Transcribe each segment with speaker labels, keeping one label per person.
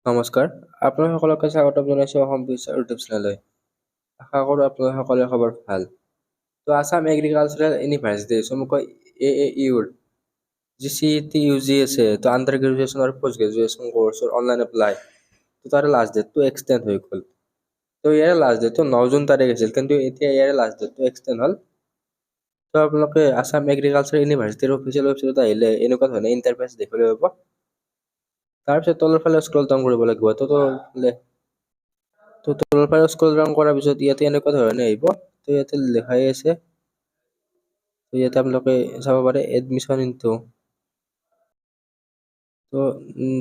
Speaker 1: নমস্কাৰ, আপোনালোক সকলোকে স্বাগতম জনাইছোঁ অসম বিশ্বৰ ইউটিউব চেনেললৈ। আশা কৰোঁ আপোনালোক সকলোৰে খবৰ ভাল। তো আসাম এগ্ৰিকালচাৰেল ইউনিভাৰ্চিটি চমুকৈ AAUৰ যি CET UG আছে তো আণ্ডাৰ গ্ৰেজুৱেশ্যন আৰু পষ্ট গ্ৰেজুৱেশ্যন কৰ্চৰ অনলাইন এপ্লাই তো তাৰে লাষ্ট ডেটটো এক্সটেণ্ড হৈ গ'ল। তো ইয়াৰে লাষ্ট ডেটটো 9 জুন তাৰিখ আছিল, কিন্তু এতিয়া ইয়াৰে লাষ্ট ডেটটো এক্সটেণ্ড হ'ল। তো আপোনালোকে আসাম এগ্ৰিকালচাৰেল ইউনিভাৰ্চিটিৰ অফিচিয়েল ৱেবছাইটত আহিলে এনেকুৱা ধৰণে ইণ্টাৰফেচ দেখিবলৈ পাব। তাৰপিছত তলৰ ফালে স্ক্ৰল ডাউন কৰিব লাগিব। তলৰ ফালে স্ক্ৰল ডাউন কৰাৰ পিছত ইয়াতে এনেকুৱা ধৰণে আহিব। তো ইয়াতে লিখাই আছে, তো ইয়াতে আপোনালোকে চাব পাৰে এডমিশ্যন ইনটু। তো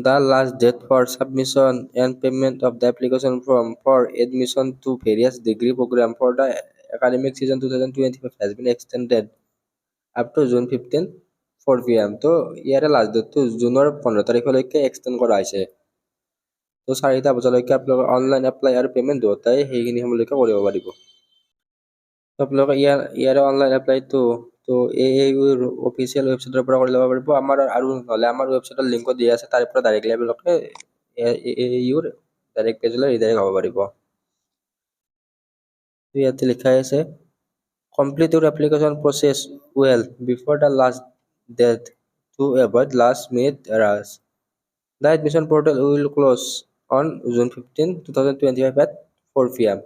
Speaker 1: the last date for submission and payment of the application form for admission to various degree program for the academic season 2025 has been extended up to June 15 4 PM. তো ইয়াৰে লাষ্ট ডেটটো জুনৰ 15 তাৰিখলৈকে extend কৰা হৈছে। তো 4টা বজালৈকে আপোনালোকে অনলাইন এপ্লাই আৰু পেমেণ্ট দুয়োটাই সেইখিনি সময়লৈকে কৰিব পাৰিব। তো আপোনালোকে ইয়াৰে অনলাইন এপ্লাইটো তো AAUৰ অফিচিয়েল ৱেবছাইটৰ পৰা কৰি ল'ব পাৰিব। আৰু নহ'লে আমাৰ ৱেবছাইটৰ লিংকো দিয়া আছে, তাৰে পৰা ডাইৰেক্টলি আপোনালোকে AAUৰ ডাইৰেক্ট পেজলৈ ৰিডাইৰেক্ট হ'ব পাৰিব। তো ইয়াতে লিখাই আছে complete your application process well before the last date to avoid last minute errors. The admission portal will close on June 15, 2025 at 4 PM.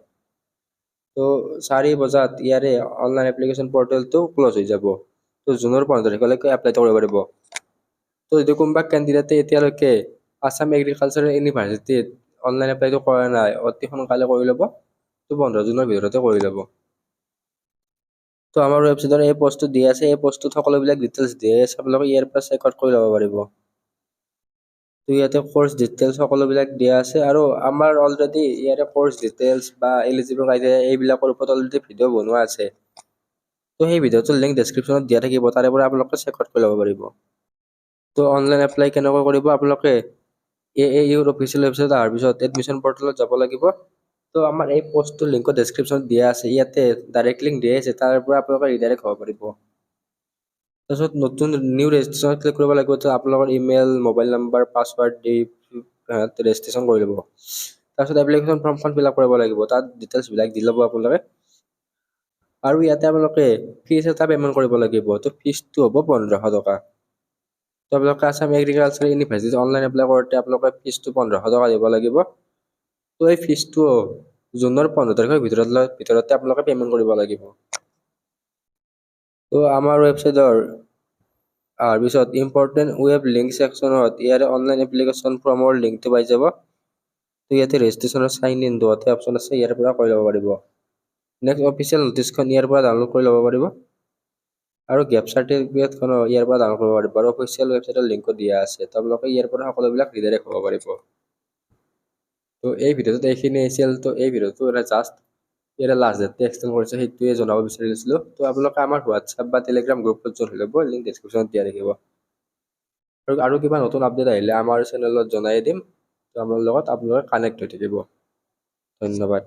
Speaker 1: তো 4 বজাত ইয়াৰে অনলাইন এপ্লিকেশ্যন পৰ্টেলটো ক্ল'জ হৈ যাব। তো জুনৰ 15 তাৰিখলৈকে এপ্লাইটো কৰিব পাৰিব। তো যদি কোনোবা কেণ্ডিডেটে এতিয়ালৈকে আসাম এগ্ৰিকালচাৰেল ইউনিভাৰ্চিটিত অনলাইন এপ্লাইটো কৰা নাই, অতি সোনকালে কৰি ল'ব। তো 15 জুনৰ ভিতৰতে কৰি ল'ব। তো আমাৰ ৱেবছাইটৰ এই পষ্টটো দিয়া আছে, এই পষ্টটোত সকলোবিলাক ডিটেইলছ দিয়া আছে, আপোনালোকে ইয়াৰ পৰা চেক আউট কৰি ল'ব পাৰিব। তো ইয়াতে কোৰ্চ ডিটেইলছ সকলোবিলাক দিয়া আছে, আৰু আমাৰ অলৰেডি ইয়াৰে কোৰ্চ ডিটেইলছ বা এলিজিবল ক্ৰাইটেৰিয়া এইবিলাকৰ ওপৰত অলৰেডি ভিডিঅ' বনোৱা আছে। তো সেই ভিডিঅ'টোৰ লিংক ডেছক্ৰিপশ্যনত দিয়া থাকিব, তাৰে পৰা আপোনালোকে চেক আউট কৰি ল'ব পাৰিব। তো অনলাইন এপ্লাই কেনেকৈ কৰিব, আপোনালোকে AAUৰ অফিচিয়েল ৱেবছাইটত অহাৰ পিছত এডমিশ্যন পৰ্টেলত যাব লাগিব। তো আমাৰ এই পষ্টটোৰ লিংকত ডেছক্ৰিপশ্যনত দিয়া আছে, ইয়াতে ডাইৰেক্ট লিংক দিয়া আছে, তাৰ পৰা আপোনালোকে ৰিডাইৰেক্ট হ'ব পাৰিব। তাৰপিছত নতুন নিউ ৰেজিষ্ট্ৰেশ্যনত ক্লিক কৰিব লাগিব। তো আপোনালোকৰ ইমেইল, মোবাইল নাম্বাৰ, পাছৱাৰ্ড দি ৰেজিষ্ট্ৰেশ্যন কৰি ল'ব। তাৰপিছত এপ্লিকেশ্যন ফৰ্মখন ফিল আপ কৰিব লাগিব, তাত ডিটেইলছবিলাক দি ল'ব আপোনালোকে। আৰু ইয়াতে আপোনালোকে ফিজ এটা পে'মেণ্ট কৰিব লাগিব। তো ফিজটো হ'ব 1500 টকা। তো আপোনালোকে আসাম এগ্ৰিকালচাৰেল ইউনিভাৰ্চিটিত অনলাইন এপ্লাই কৰোঁতে আপোনালোকে ফিজটো 1500 টকা দিব লাগিব। তো এই ফিজটো জুনৰ 15 তাৰিখৰ ভিতৰতে আপোনালোকে পে'মেণ্ট কৰিব লাগিব। তো আমাৰ ৱেবছাইটৰ পিছত ইম্পৰ্টেণ্ট ৱেব লিংক ছেকশ্যনত ইয়াৰে অনলাইন এপ্লিকেশ্যন ফৰ্মৰ লিংকটো পাই যাব। তো ইয়াতে ৰেজিষ্ট্ৰেশ্যনৰ চাইন ইন দুয়োটা অপশ্যন আছে, ইয়াৰ পৰা কৰি ল'ব পাৰিব। নেক্সট অফিচিয়েল নটিচখন ইয়াৰ পৰা ডাউনলোড কৰি ল'ব পাৰিব, আৰু গেপ চাৰ্টিফিকেটখনো ইয়াৰ পৰা ডাউনলোড কৰিব পাৰিব, আৰু অফিচিয়েল ৱেবছাইটৰ লিংকো দিয়া আছে। তো আপোনালোকে ইয়াৰ পৰা সকলোবিলাক ৰিডাইৰেক্ট হ'ব পাৰিব। তো এই ভিডিঅ'টোত এইখিনি আছিল। তো এই ভিডিঅ'টো জাষ্ট ইয়াৰে লাষ্ট ডেটটো এক্সটেণ্ড কৰিছে, সেইটোৱে জনাব বিচাৰিছিলোঁ। তো আপোনালোকে আমাৰ হোৱাটছআপ বা টেলিগ্ৰাম গ্ৰুপত জইন হৈ ল'ব, লিংক ডেছক্ৰিপশ্যনত দিয়া থাকিব। আৰু কিবা নতুন আপডেট আহিলে আমাৰ চেনেলত জনাই দিম। তো আমাৰ লগত আপোনালোকে কানেক্ট হৈ থাকিব। ধন্যবাদ।